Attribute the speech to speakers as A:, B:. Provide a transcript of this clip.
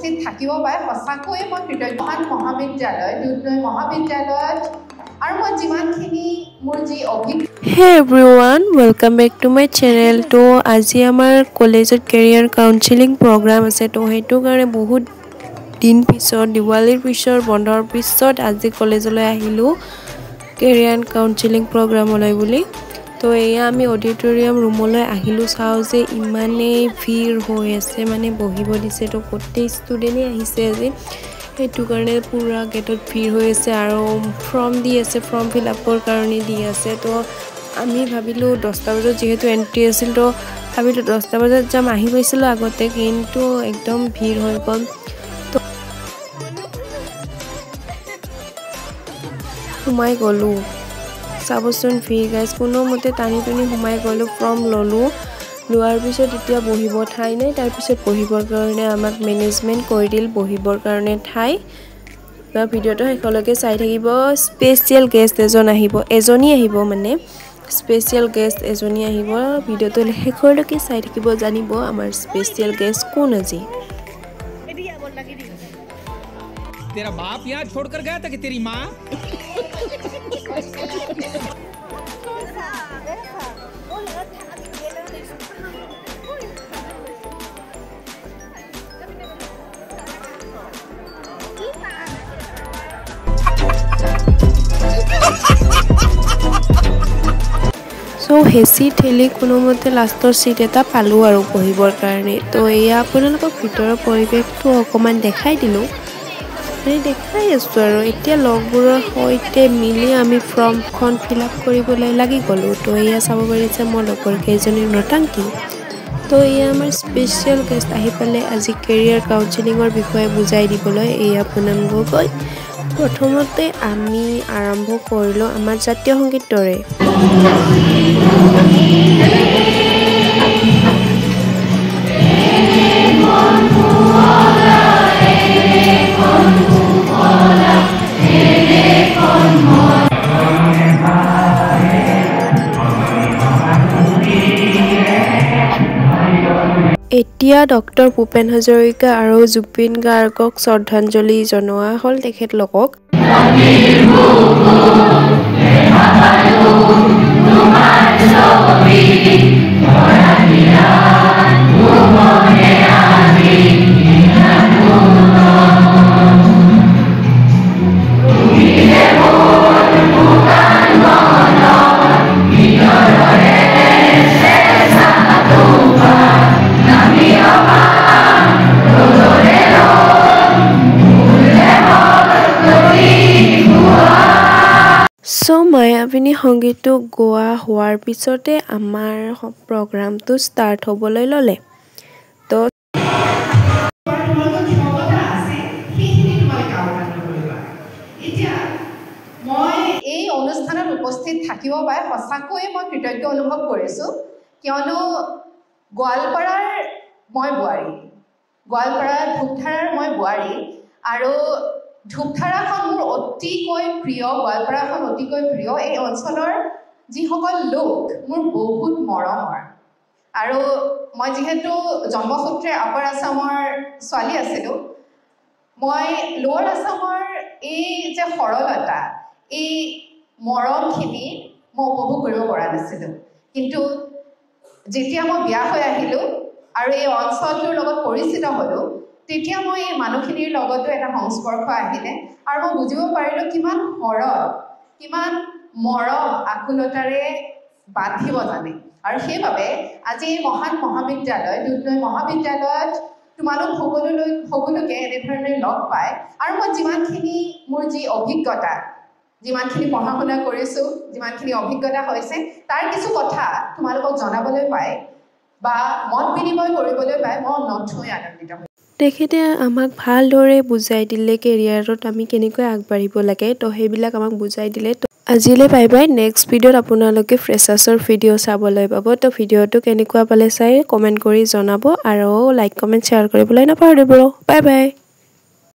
A: উপস্থিত থাকিব পাৰে সঁচাকৈ মই কৃতজ্ঞ মহাবিদ্যালয় দুধনৈ মহাবিদ্যালয়ত আৰু মই যিমানখিনি মোৰ যি
B: Hey everyone, welcome back to my channel. তো আজি আমাৰ কলেজত কেৰিয়াৰ কাউন্সেলিং প্ৰগ্ৰাম আছে তো হেতু কাৰণে বহুত দিন পিছত দিৱালীৰ পিছৰ বন্ধৰ পিছত আজি কলেজলৈ আহিলো কেৰিয়াৰ কাউন্সেলিং প্ৰগ্ৰামলৈ বুলি তো এয়া আমি অডিটৰিয়াম ৰুমলৈ আহিলো চাও যে ইমানে ভিৰ হৈ আছে মানে বহিব দিছে তো প্ৰত্যেক ষ্টুডেন্টে আহিছে আজি হেতু কাৰণে পুৰা গেটত ভিৰ হৈ আছে আৰু ফৰ্ম দি আছে ফৰ্ম ফিল আপৰ কাৰণে দি আছে তো আমি ভাবিলো 10টা বজাত যেহেতু এন্ট্ৰি আছিল তো ভাবিলো 10টা বজাত যাম আহি গৈছিল আগতে কিন্তু একদম ভিৰ হৈ গল তো সোমাই গলো সাবস্টন ভিৰ গাইস কোনো মতে টানি টানি সোমাই গলো ফৰ্ম ললো লোৱাৰ পিছত এতিয়া বহিব ঠাই নাই তাৰ পিছত বহিবৰ কাৰণে আমাক মেনেজমেন্ট কৰি দিল বহিবৰ কাৰণে ঠাই বা ভিডিওটো হেকলৈকে চাই থাকিব স্পেশাল গেষ্ট এজনী আহিব মানে স্পেশাল গেষ্ট এজনী আহিব ভিডিওটো হেকলৈকে চাই থাকিব জানিব আমাৰ স্পেশাল গেষ্ট কোন আজি
C: तेरा बाप यहाँ छोड़कर गया था कि तेरी माँ
B: সো হেসি ঠেলি কোনো মতে লাষ্টৰ সিট এটা পালো আৰু বহিবৰ কাৰণে তো এয়া আপোনালোকক ভিতৰৰ পৰিৱেশটো অকমান দেখাই দিলো দেখাই আছো আৰু এতিয়া লগবোৰৰ সৈতে মিলি আমি ফৰ্মখন ফিল আপ কৰিবলৈ লাগি গলো তো এয়া চাব পাৰিছে মোৰ লগৰ কেইজনীৰ নটাংকি তো এয়া আমাৰ স্পেশাল গেষ্ট আহি পালে আজি কেৰিয়াৰ কাউন্সেলিঙৰ বিষয়ে বুজাই দিবলৈ এয়া আপোনালোকক প্ৰথমতে আমি আৰম্ভ কৰিলো আমাৰ জাতীয় সংগীতৰে এতিয়া ডক্টৰ ভূপেন হাজৰিকা আৰু জুবিন গাৰ্গক শ্ৰদ্ধাঞ্জলি জনোৱা হল তেখেতলোকক মায়াবিনী সংগীতটো গোৱা হোৱাৰ পিছতে আমাৰ প্ৰগ্ৰামটো ষ্টাৰ্ট হ'বলৈ ললে তো
A: মই এই অনুষ্ঠানত উপস্থিত থাকিব পাৰে সঁচাকৈ মই কৃতজ্ঞ অনুভৱ কৰিছো কিয়নো গোৱালপাৰাৰ মই বোৱাৰী গোৱালপাৰাৰ ধূপধাৰাৰ মই বোৱাৰী আৰু ধূপধাৰাখন মোৰ অতিকৈ প্ৰিয় গোৱালপাৰাখন অতিকৈ প্ৰিয় এই অঞ্চলৰ যিসকল লোক মোৰ বহুত মৰমৰ আৰু মই যিহেতু জন্মসূত্ৰে আপাৰ আছামৰ ছোৱালী আছিলোঁ মই লোৱাৰ আছামৰ এই যে সৰলতা এই মৰমখিনি মই উপভোগ কৰিব পৰা নাছিলোঁ কিন্তু যেতিয়া মই বিয়া হৈ আহিলোঁ আৰু এই অঞ্চলটোৰ লগত পৰিচিত হ'লোঁ তেতিয়া মই এই মানুহখিনিৰ লগতো এটা সংস্পৰ্শ আহিলে আৰু মই বুজিব পাৰিলোঁ কিমান সৰল কিমান মৰম আকুলতাৰে বান্ধিব জানে আৰু সেইবাবে আজি এই মহান মহাবিদ্যালয় দুধনৈ মহাবিদ্যালয়ত তোমালোক সকলোকে এনেধৰণে লগ পায় আৰু মই যিমানখিনি মোৰ যি অভিজ্ঞতা যিমানখিনি পঢ়া শুনা কৰিছোঁ যিমানখিনি অভিজ্ঞতা হৈছে তাৰ কিছু কথা তোমালোকক জনাবলৈ পায় বা মত বিনিময় কৰিবলৈ পায় মই নথৈ আনন্দিত হৈছোঁ
B: তেখেতে আমাক ভালদৰে বুজাই দিলে কেৰিয়াৰত আমি কেনেকৈ আগবাঢ়িব লাগে তো সেইবিলাক আমাক বুজাই দিলে তো আজিলৈ বাই বাই নেক্সট ভিডিঅ'ত আপোনালোকে ফ্ৰেছাৰ্ছৰ ভিডিঅ' চাবলৈ পাব তো ভিডিঅ'টো কেনেকুৱা পালে চাই কমেণ্ট কৰি জনাব আৰু লাইক কমেণ্ট শ্বেয়াৰ কৰিবলৈ নাপাহৰিব বাই বাই